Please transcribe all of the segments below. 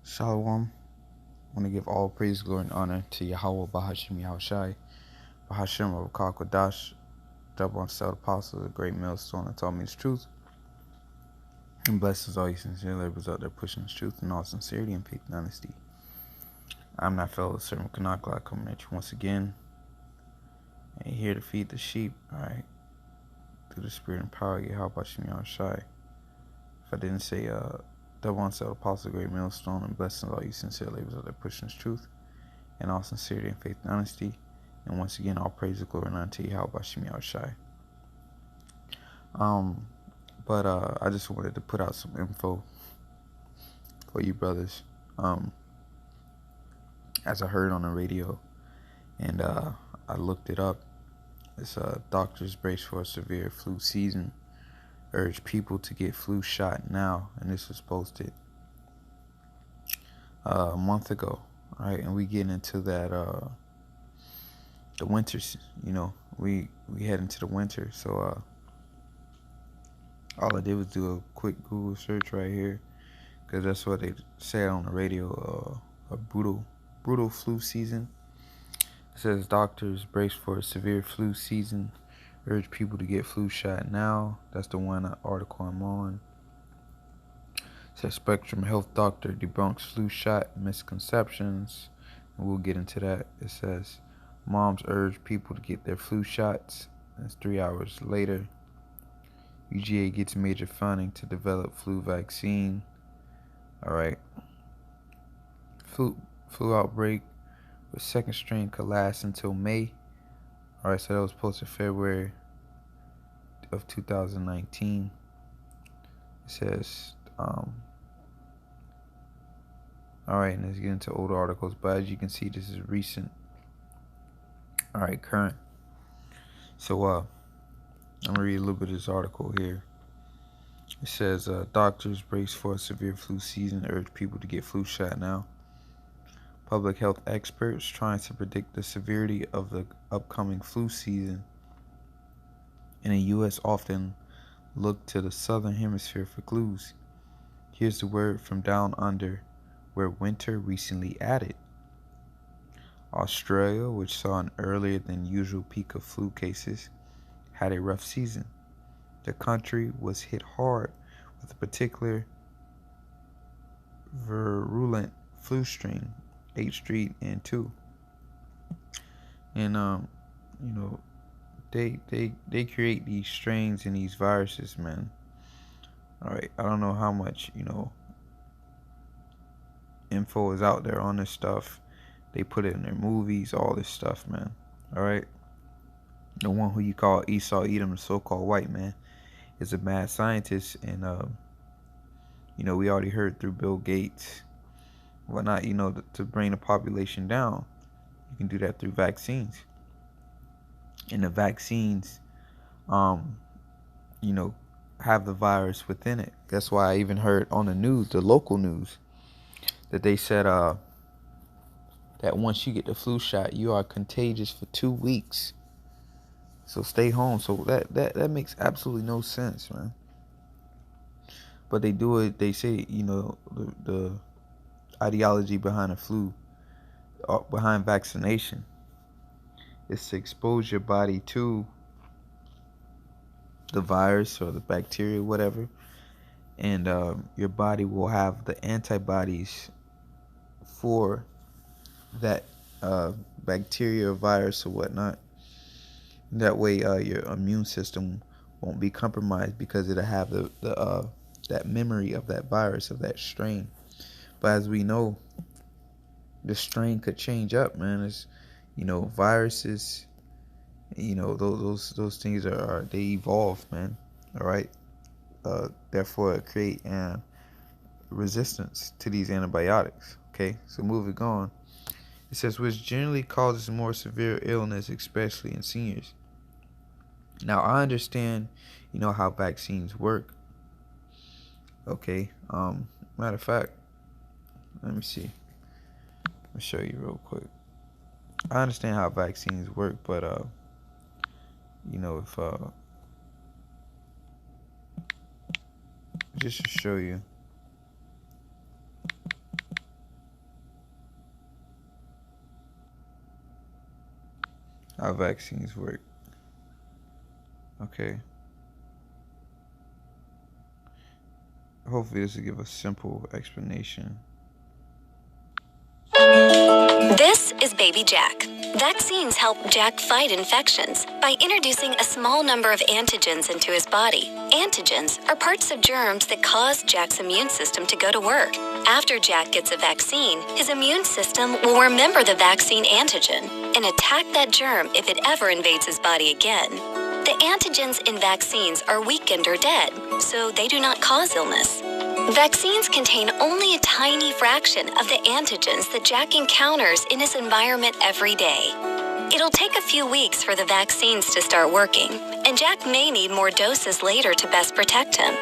Shalom. I want to give all praise, glory, and honor to Yahweh Bahashim Yahushai, Bahashim of Kodash, double on stout apostle, the great millstone that taught me his truth, and blesses all you sincere laborers out there pushing his truth in all sincerity and faith and honesty. I'm that fellow servant Kanakla coming at you once again, and here to feed the sheep, alright, through the spirit and power of Yahweh Bahashim Yahushai. If I didn't say double on stout apostle, the great millstone, and blessings all you sincere laborers out there pushing his truth in all sincerity and faith and honesty. And once again, all praise and glory and honor to Yahweh Bahashim Yahushai. But I just wanted to put out some info for you brothers. As I heard on the radio, and I looked it up. It's doctors brace for a severe flu season. Urge people to get flu shot now. And this was posted a month ago, right? And we get into that the winters. We head into the winter, so all I did was do a quick Google search right here, because that's what they said on the radio. A brutal flu season. It says doctors brace for a severe flu season. Urge people to get flu shot now. That's the one article I'm on. It says Spectrum Health doctor debunks flu shot misconceptions. And we'll get into that. It says moms urge people to get their flu shots. That's 3 hours later. UGA gets major funding to develop flu vaccine. Alright. Flu outbreak with second strain could last until May. Alright, so that was posted February of 2019. It says, alright, and let's get into older articles, but as you can see, this is recent. Alright, current. So, I'm going to read a little bit of this article here. It says, doctors brace for a severe flu season, urge people to get flu shot now. Public health experts trying to predict the severity of the upcoming flu season in the U.S. often look to the southern hemisphere for clues. Here's the word from down under, where winter recently added. Australia, which saw an earlier than usual peak of flu cases, had a rough season. The country was hit hard with a particular virulent flu strain, H3N2. And they create these strains and these viruses, man. Alright, I don't know how much, info is out there on this stuff. They put it in their movies, all this stuff, man. Alright. The one who you call Esau Edom, the so-called white man, is a mad scientist, and we already heard through Bill Gates, whatnot, to bring the population down. You can do that through vaccines. And the vaccines, have the virus within it. That's why I even heard on the news, the local news, that they said that once you get the flu shot, you are contagious for 2 weeks. So stay home. So that makes absolutely no sense, man. But they do it. They say, the ideology behind the flu, behind vaccination, is to expose your body to the virus or the bacteria, whatever, and your body will have the antibodies for that bacteria or virus or whatnot. That way your immune system won't be compromised, because it'll have the that memory of that virus, of that strain. But as we know, the strain could change up, man. It's, viruses, those things are they evolve, man. All right. Therefore create resistance to these antibiotics. Okay, so moving on. It says, which generally causes more severe illness, especially in seniors. Now, I understand, how vaccines work. Okay. Matter of fact, let me see. I'll show you real quick. I understand how vaccines work, but if just to show you. how vaccines work. Okay. Hopefully this will give a simple explanation. This is baby Jack. Vaccines help Jack fight infections by introducing a small number of antigens into his body. Antigens are parts of germs that cause Jack's immune system to go to work. After Jack gets a vaccine, his immune system will remember the vaccine antigen and attack that germ if it ever invades his body again. The antigens in vaccines are weakened or dead, so they do not cause illness. Vaccines contain only a tiny fraction of the antigens that Jack encounters in his environment every day. It'll take a few weeks for the vaccines to start working, and Jack may need more doses later to best protect him.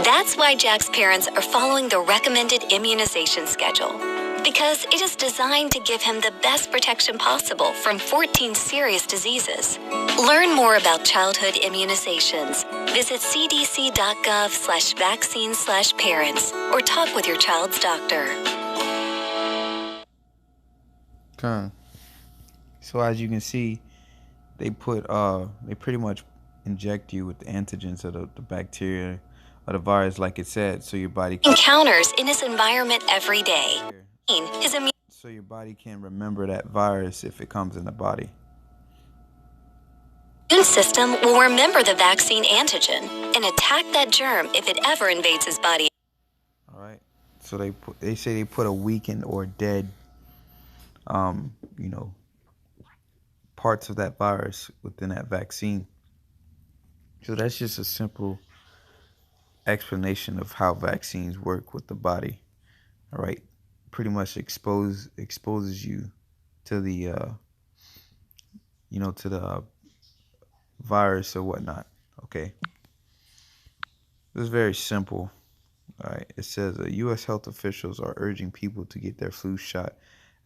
That's why Jack's parents are following the recommended immunization schedule, because it is designed to give him the best protection possible from 14 serious diseases. Learn more about childhood immunizations. Visit cdc.gov/vaccines/parents or talk with your child's doctor. Okay. So as you can see, they pretty much inject you with the antigens of the bacteria or the virus, like it said, so your body encounters in his environment every day. So your body can remember that virus if it comes in the body. Immune system will remember the vaccine antigen and attack that germ if it ever invades his body. All right. So they say they put a weakened or dead, parts of that virus within that vaccine. So that's just a simple explanation of how vaccines work with the body. All right. Pretty much exposes you to the virus or whatnot. Okay. This is very simple. All right. It says U.S. health officials are urging people to get their flu shot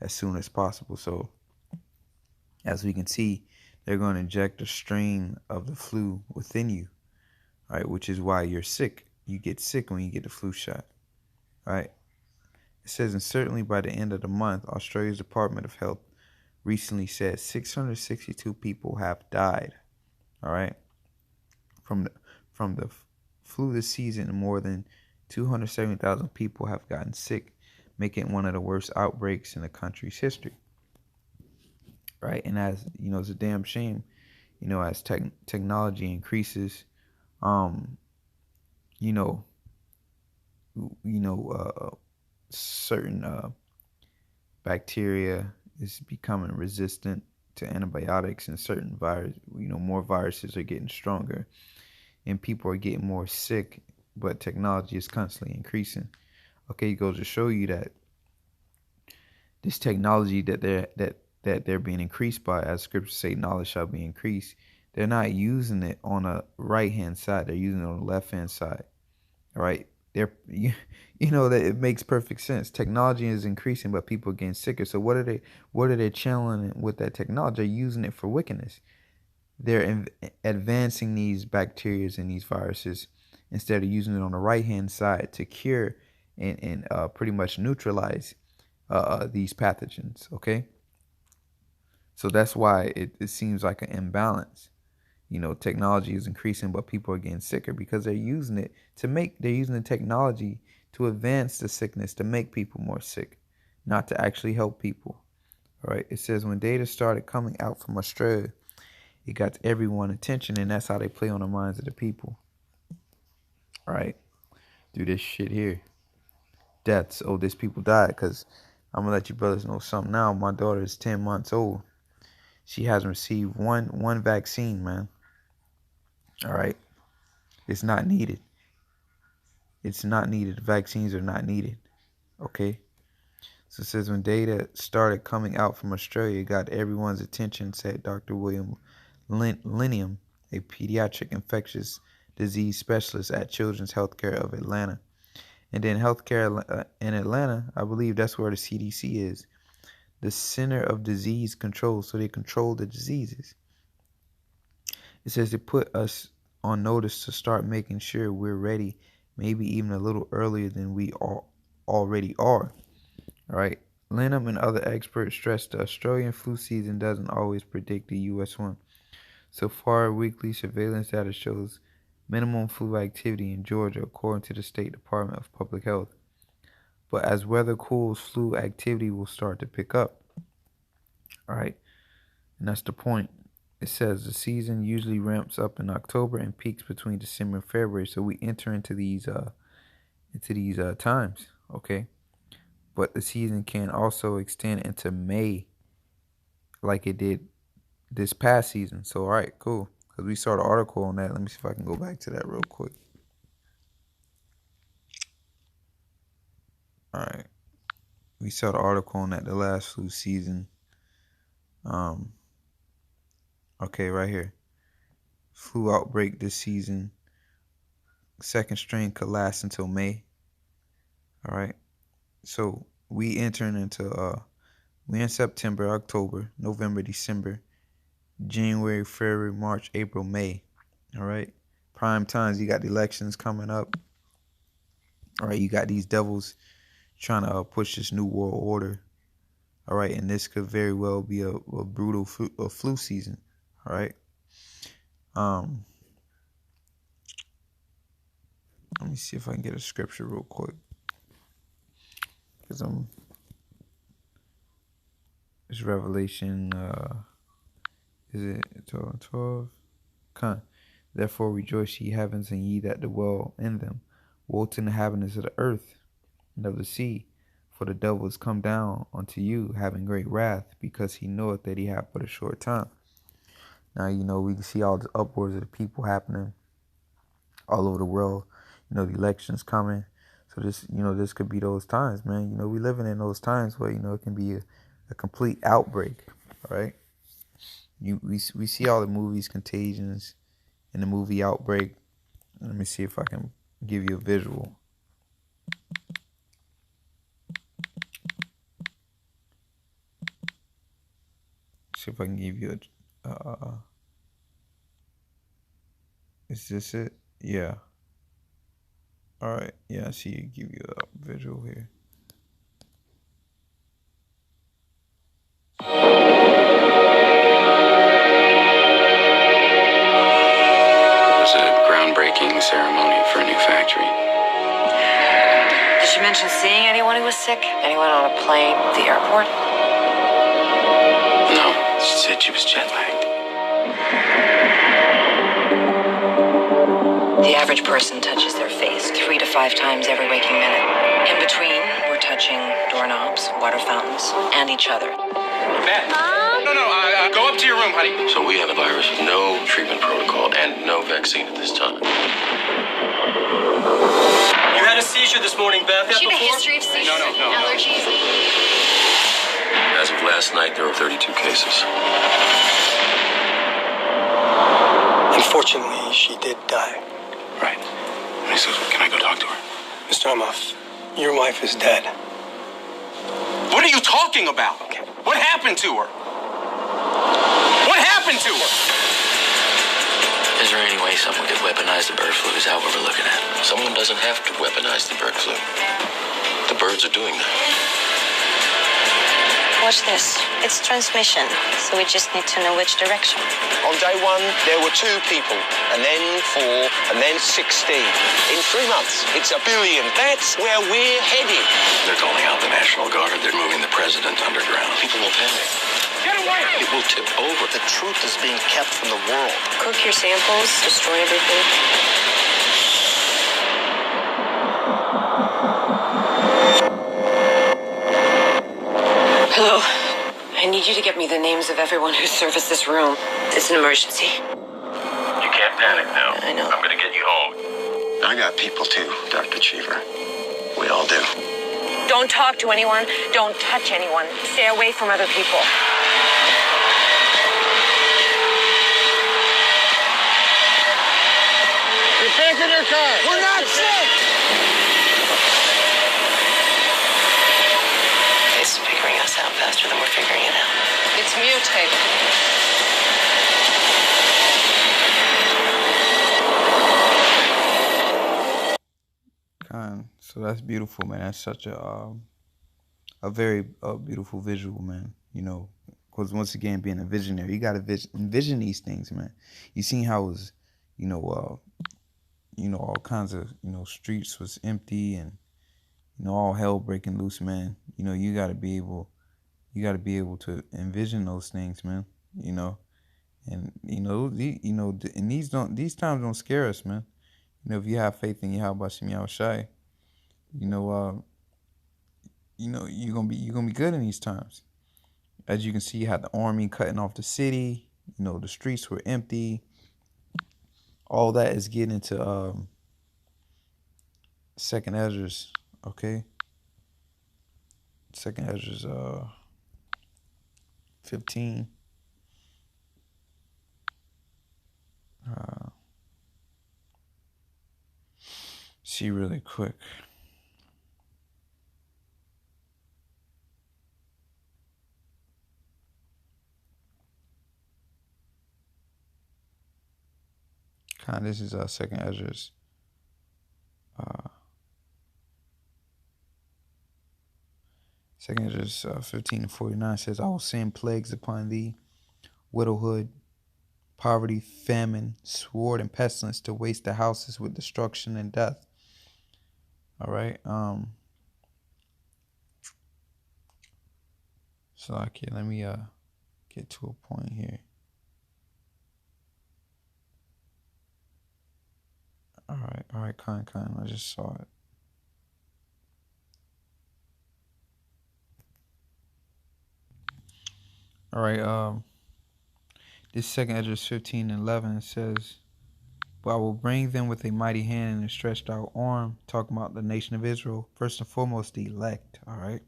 as soon as possible. So, as we can see, they're going to inject a strain of the flu within you. All right, which is why you're sick. You get sick when you get the flu shot. All right. It says, and certainly by the end of the month, Australia's Department of Health recently said 662 people have died. All right, from the flu this season, more than 270,000 people have gotten sick, making it one of the worst outbreaks in the country's history. Right, and as you know, it's a damn shame. As technology increases, certain bacteria is becoming resistant to antibiotics, and certain more viruses are getting stronger, and people are getting more sick, but technology is constantly increasing. Okay, it goes to show you that this technology that they're being increased by, as scriptures say, knowledge shall be increased. They're not using it on a right-hand side. They're using it on the left-hand side. All right. That it makes perfect sense. Technology is increasing, but people are getting sicker. So what are they channeling with that technology? They're using it for wickedness. They're advancing these bacteria and these viruses instead of using it on the right-hand side to cure and pretty much neutralize these pathogens. Okay. So that's why it seems like an imbalance. Technology is increasing, but people are getting sicker because they're using it they're using the technology to advance the sickness, to make people more sick, not to actually help people. All right. It says when data started coming out from Australia, it got everyone's attention, and that's how they play on the minds of the people. All right. Do this shit here. Deaths. Oh, these people died. Because I'm going to let you brothers know something now. My daughter is 10 months old. She hasn't received one vaccine, man. All right. It's not needed. It's not needed. Vaccines are not needed. Okay. So it says when data started coming out from Australia, it got everyone's attention, said Dr. William Linium, a pediatric infectious disease specialist at Children's Healthcare of Atlanta. And then healthcare in Atlanta, I believe that's where the CDC is. The Center of Disease Control. So they control the diseases. It says it put us on notice to start making sure we're ready, maybe even a little earlier than we already are. All right. Linham and other experts stress the Australian flu season doesn't always predict the U.S. one. So far, weekly surveillance data shows minimum flu activity in Georgia, according to the State Department of Public Health. But as weather cools, flu activity will start to pick up. All right, and that's the point. It says the season usually ramps up in October and peaks between December and February. So we enter into these times, okay? But the season can also extend into May, like it did this past season. So all right, cool. Because we saw the article on that. Let me see if I can go back to that real quick. All right, we saw the article on that the last flu season. Okay, right here. Flu outbreak this season. Second strain could last until May. All right. So we entering into we in September, October, November, December, January, February, March, April, May. All right. Prime times, you got the elections coming up. All right, you got these devils trying to push this new world order. All right, and this could very well be a brutal flu season. All right. Let me see if I can get a scripture real quick. Because it's Revelation, is it 12? Come. Therefore rejoice, ye heavens, and ye that dwell in them. Woe to the inhabitants of the earth and of the sea, for the devil is come down unto you, having great wrath, because he knoweth that he hath but a short time. Now, we can see all the upwards of the people happening all over the world. The elections coming. So this could be those times, man. We living in those times where, it can be a complete outbreak, all right? We see all the movies, Contagions, and the movie Outbreak. Let me see if I can give you a visual. See if I can give you a... is this it? Yeah. All right. Yeah, I see you give you a visual here. Groundbreaking ceremony for a new factory. Did she mention seeing anyone who was sick? Anyone on a plane at the airport? No, she said she was jet lagged. The average person touches their face 3 to 5 times every waking minute. In between, we're touching doorknobs, water fountains, and each other. Matt! Mom? No, go up to your room, honey. So we have a virus with no treatment protocol and no vaccine at this time. You had a seizure this morning, Beth. Does she have a history of seizures No. and allergies? As of last night, there were 32 cases. Unfortunately, she did die. Right. So can I go talk to her? Mr. Amoff, your wife is dead. What are you talking about? Okay. What happened to her? What happened to her? Is there any way someone could weaponize the bird flu? Is that what we're looking at? Someone doesn't have to weaponize the bird flu. The birds are doing that. Watch this. It's transmission, so we just need to know which direction. On day 1, there were 2 people, and then 4, and then 16. In 3 months, it's 1 billion. That's where we're headed. They're calling out the National Guard. They're moving the president underground. People will panic. Get away! It will tip over. The truth is being kept from the world. Cook your samples, destroy everything. Hello. I need you to get me the names of everyone who serviced this room. It's an emergency. You can't panic now. I know. I'm going to get you home. I got people too, Dr. Cheever. We all do. Don't talk to anyone. Don't touch anyone. Stay away from other people. Get back in your car. We're not sick. It's figuring us out faster than we're figuring it out. It's mutating. So that's beautiful, man. That's such a a very beautiful visual, man. Because once again, being a visionary, you gotta envision these things, man. You seen how it was, all kinds of streets was empty and all hell breaking loose, man. You gotta be able to envision those things, man. And and these times don't scare us, man. If you have faith in Yahweh Shem Yahweh Shai, you know, you're gonna be good in these times. As you can see, you had the army cutting off the city. The streets were empty. All that is getting into Second Ezra's, okay? Second Ezra's 15. See really quick. This is Second Ezra's. Second Ezra's 15:49 says, "I will send plagues upon thee, widowhood, poverty, famine, sword, and pestilence to waste the houses with destruction and death." All right. So okay, let me get to a point here. All right, kind. I just saw it. All right, this Second Ezra 15:11 says, "But I will bring them with a mighty hand and a stretched out arm," talking about the nation of Israel, first and foremost the elect, all right,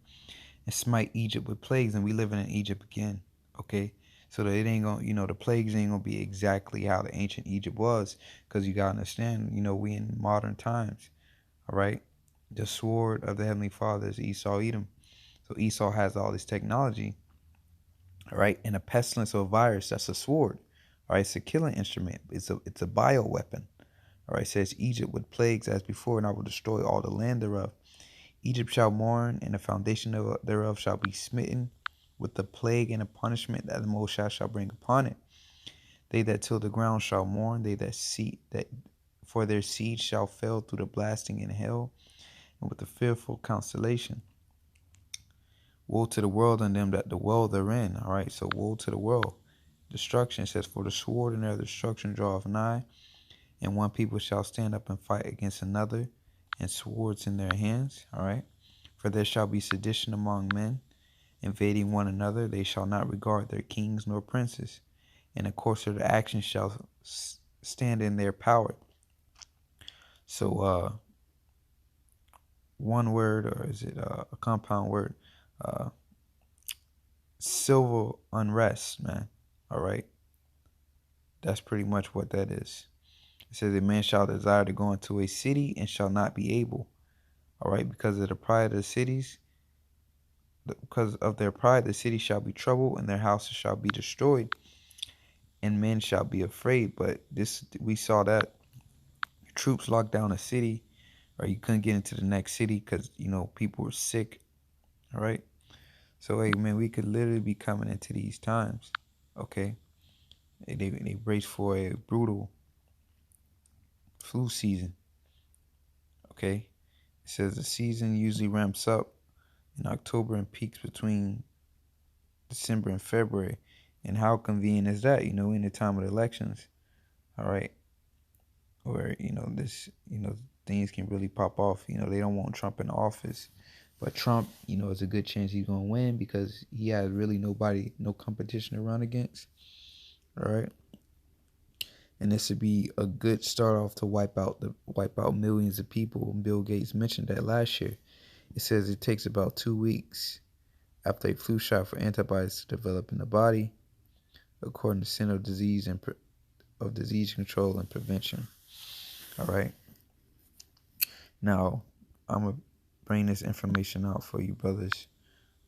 "and smite Egypt with plagues," and we living in Egypt again, okay? So that it ain't gonna, the plagues ain't gonna be exactly how the ancient Egypt was, because you gotta understand, we in modern times, all right? The sword of the Heavenly Father is Esau, Edom. So Esau has all this technology, all right? And a pestilence or a virus, that's a sword, all right? It's a killing instrument. It's a bioweapon, all right? It says, "Egypt with plagues as before, and I will destroy all the land thereof. Egypt shall mourn, and the foundation thereof shall be smitten with the plague and the punishment that the Most High shall bring upon it. They that till the ground shall mourn, they that for their seed shall fail through the blasting in hell, and with the fearful constellation. Woe to the world and them that dwell therein." All right, so woe to the world. Destruction says, "For the sword and their destruction draweth nigh, and one people shall stand up and fight against another, and swords in their hands." All right, "For there shall be sedition among men, invading one another. They shall not regard their kings nor princes, and the course of their actions shall stand in their power." So, one word, or is it a compound word? Civil unrest, man. All right, that's pretty much what that is. It says, "A man shall desire to go into a city and shall not be able." All right, because of the pride of the cities. Because of their pride, the city shall be troubled, and their houses shall be destroyed, and men shall be afraid. But we saw that troops locked down a city, or you couldn't get into the next city because people were sick. All right, so hey, man, we could literally be coming into these times. Okay, they brace for a brutal flu season. Okay, it says the season usually ramps up in October and peaks between December and February. And how convenient is that, in the time of the elections, all right? Where, things can really pop off. They don't want Trump in office. But Trump, it's a good chance he's going to win because he has really no competition to run against, all right? And this would be a good start off to wipe out millions of people. And Bill Gates mentioned that last year. It says it takes about 2 weeks after a flu shot for antibodies to develop in the body, according to Center of Disease Control and Prevention. All right. Now, I'm going to bring this information out for you brothers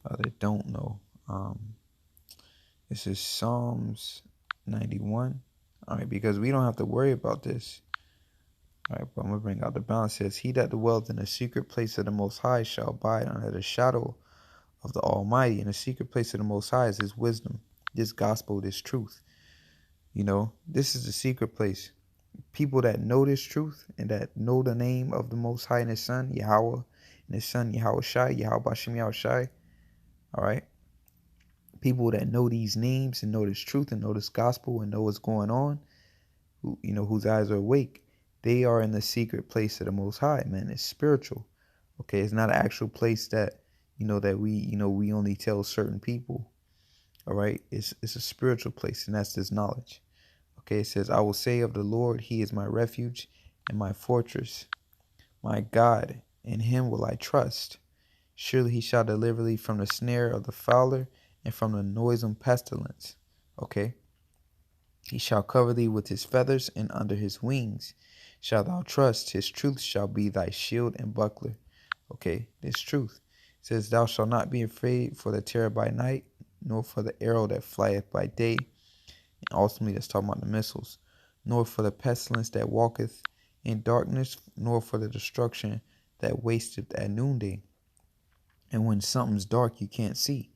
that don't know. This is Psalms 91. All right, because we don't have to worry about this. All right, but I'm going to bring out the balance. It says, "He that dwelleth in the secret place of the Most High shall abide under the shadow of the Almighty, and the secret place of the Most High is His wisdom, this gospel, this truth. You know, this is the secret place. People that know this truth and that know the name of the Most High and His Son, Yahweh, and His Son, Yahweh Shai, Yahweh Bashem Yahweh Shai. All right. People that know these names and know this truth and know this gospel and know what's going on, who, you know, whose eyes are awake, they are in the secret place of the Most High, man. It's spiritual. Okay. It's not an actual place that, that we only tell certain people. All right. It's a spiritual place, and that's this knowledge. Okay, it says, I will say of the Lord, He is my refuge and my fortress, my God, in Him will I trust. Surely He shall deliver thee from the snare of the fowler and from the noisome pestilence. Okay, He shall cover thee with His feathers, and under His wings shalt thou trust. His truth shall be thy shield and buckler. Okay, this truth. It says, thou shalt not be afraid for the terror by night, nor for the arrow that flieth by day. And ultimately, that's talking about the missiles. Nor for the pestilence that walketh in darkness, nor for the destruction that wasteth at noonday. And when something's dark, you can't see.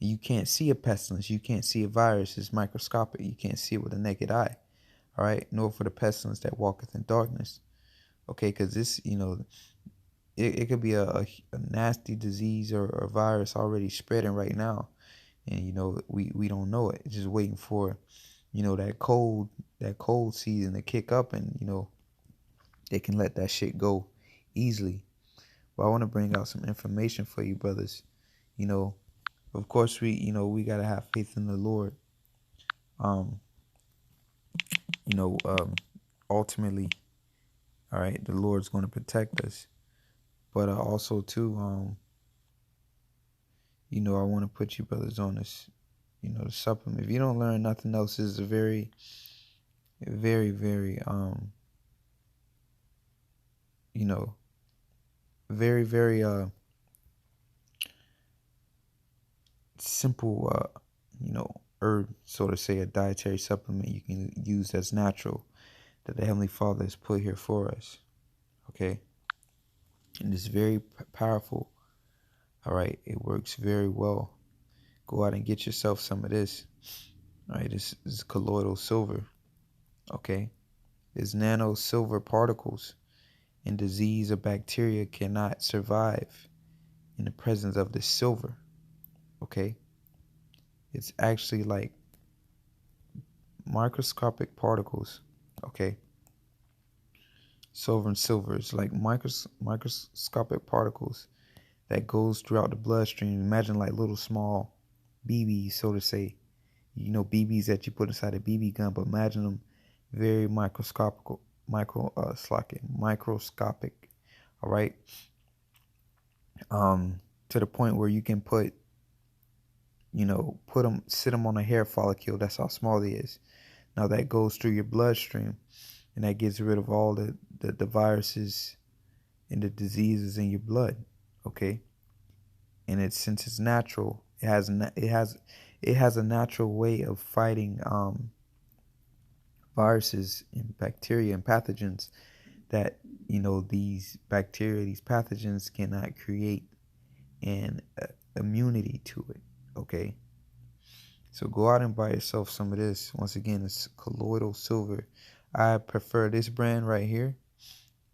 You can't see a pestilence. You can't see a virus. It's microscopic. You can't see it with the naked eye. All right. Nor for the pestilence that walketh in darkness. Okay. Because this, it could be a nasty disease or a virus already spreading right now. And, we don't know it. It's just waiting for, that cold season to kick up, and, they can let that shit go easily. But I want to bring out some information for you, brothers. Of course, we got to have faith in the Lord. Ultimately, all right, the Lord's going to protect us. But also, too, I want to put you brothers on this, the supplement. If you don't learn nothing else, this is a very, very, very, very, very, simple, herb, so to say, a dietary supplement you can use that's natural, that the Heavenly Father has put here for us. Okay. And it's very powerful. All right, it works very well. Go out and get yourself some of this. All right, this is colloidal silver. Okay, it's nano silver particles, and disease or bacteria cannot survive in the presence of this silver. Okay, it's actually like microscopic particles. Okay, silver and silver is like microscopic particles that goes throughout the bloodstream. Imagine like little small BBs, so to say. BBs that you put inside a BB gun, but imagine them very microscopic. All right. To the point where you can sit them on a hair follicle. That's how small it is. Now that goes through your bloodstream, and that gets rid of all the viruses and the diseases in your blood. Okay, and since it's natural, it has a natural way of fighting viruses and bacteria and pathogens that these bacteria, these pathogens cannot create an immunity to it. Okay, so go out and buy yourself some of this. Once again, it's colloidal silver. I prefer this brand right here.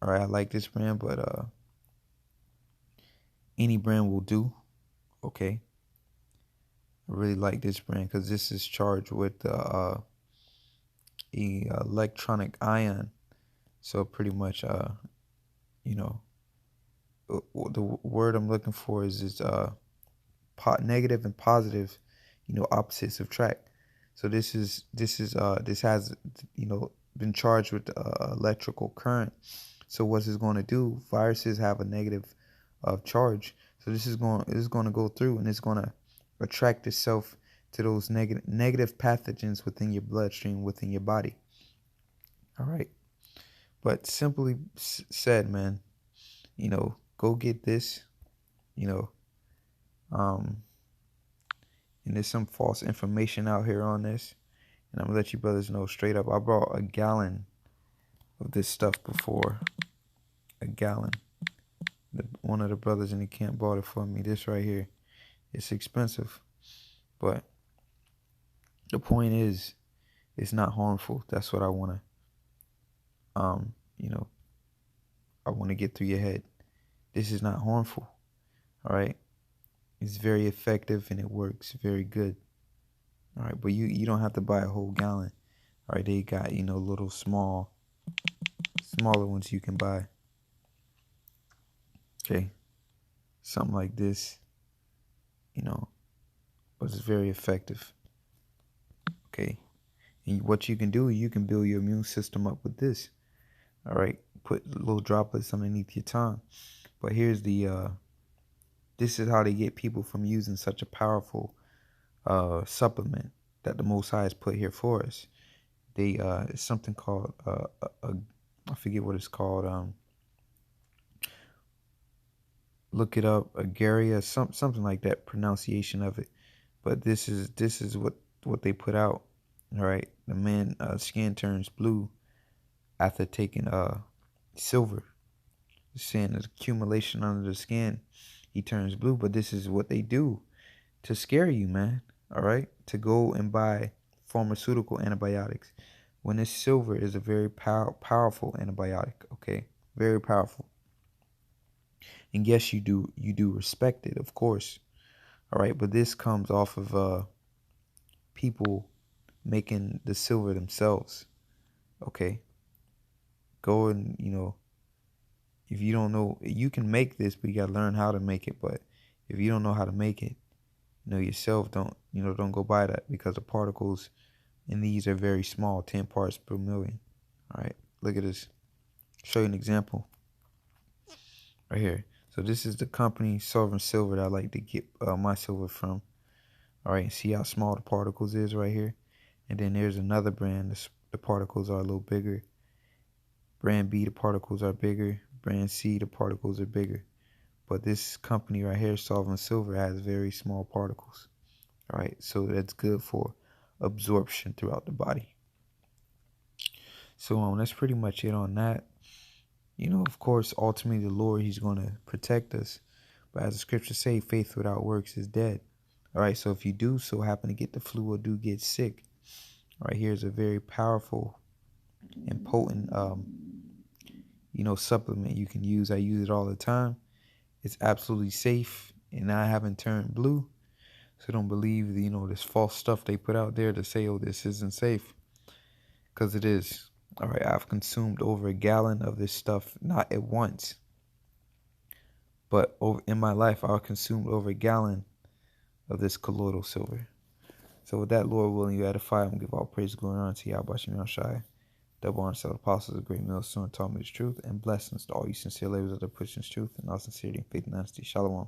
All right, I like this brand, but any brand will do. Okay, I really like this brand because this is charged with the electronic ion. So pretty much, the word I'm looking for is negative and positive, opposites attract. So this has been charged with electrical current. So what's this going to do? Viruses have a negative charge. So this is going to go through, and it's going to attract itself to those negative pathogens within your bloodstream, within your body. All right. But simply said, man, go get this, and there's some false information out here on this, and I'm gonna let you brothers know straight up. I brought a gallon of this stuff before. A gallon. One of the brothers in the camp bought it for me. This right here. It's expensive. But the point is, it's not harmful. That's what I want to, I want to get through your head. This is not harmful. All right. It's very effective and it works very good. All right. But you don't have to buy a whole gallon. All right. They got, little smaller ones you can buy. Okay. Something like this, but it's very effective. Okay. And what you can do, you can build your immune system up with this. All right. Put little droplets underneath your tongue. But here's this is how they get people from using such a powerful supplement that the Most High has put here for us. It's something called I forget what it's called. Look it up, Agaria, something like that pronunciation of it. But this is what they put out. All right, the man's skin turns blue after taking silver. It's saying there's accumulation under the skin. He turns blue, but this is what they do to scare you, man. All right, to go and buy pharmaceutical antibiotics when this silver is a very powerful antibiotic. Okay, very powerful. And yes, you do respect it, of course. All right, but this comes off of people making the silver themselves. Okay, go and if you don't know, you can make this, but you gotta learn how to make it. But if you don't know how to make it, yourself, don't go buy that, because the particles in these are very small, 10 parts per million. All right, look at this. Show you an example right here. So this is the company Sovereign Silver that I like to get my silver from. All right, see how small the particles is right here. And then there's another brand. The particles are a little bigger. Brand B, the particles are bigger. Brand C, the particles are bigger. But this company right here, Sovereign Silver, has very small particles. All right, so that's good for absorption throughout the body. So that's pretty much it on that. Of course, ultimately the Lord, he's going to protect us. But as the scriptures say, faith without works is dead. All right, so if you do so happen to get the flu or do get sick, all right, here's a very powerful and potent, supplement you can use. I use it all the time. It's absolutely safe, and I haven't turned blue. So don't believe this false stuff they put out there to say, oh, this isn't safe, because it is. All right, I've consumed over a gallon of this stuff, not at once, but in my life, I've consumed over a gallon of this colloidal silver. So with that, Lord willing, you edify, I'm going to give all praise, glory, and honor to Yahweh Shem Shai, double honor to the apostles, a great millstone, taught me the truth, and blessings to all you sincere laborers that are pushing truth, and all sincerity and faith and honesty. Shalom.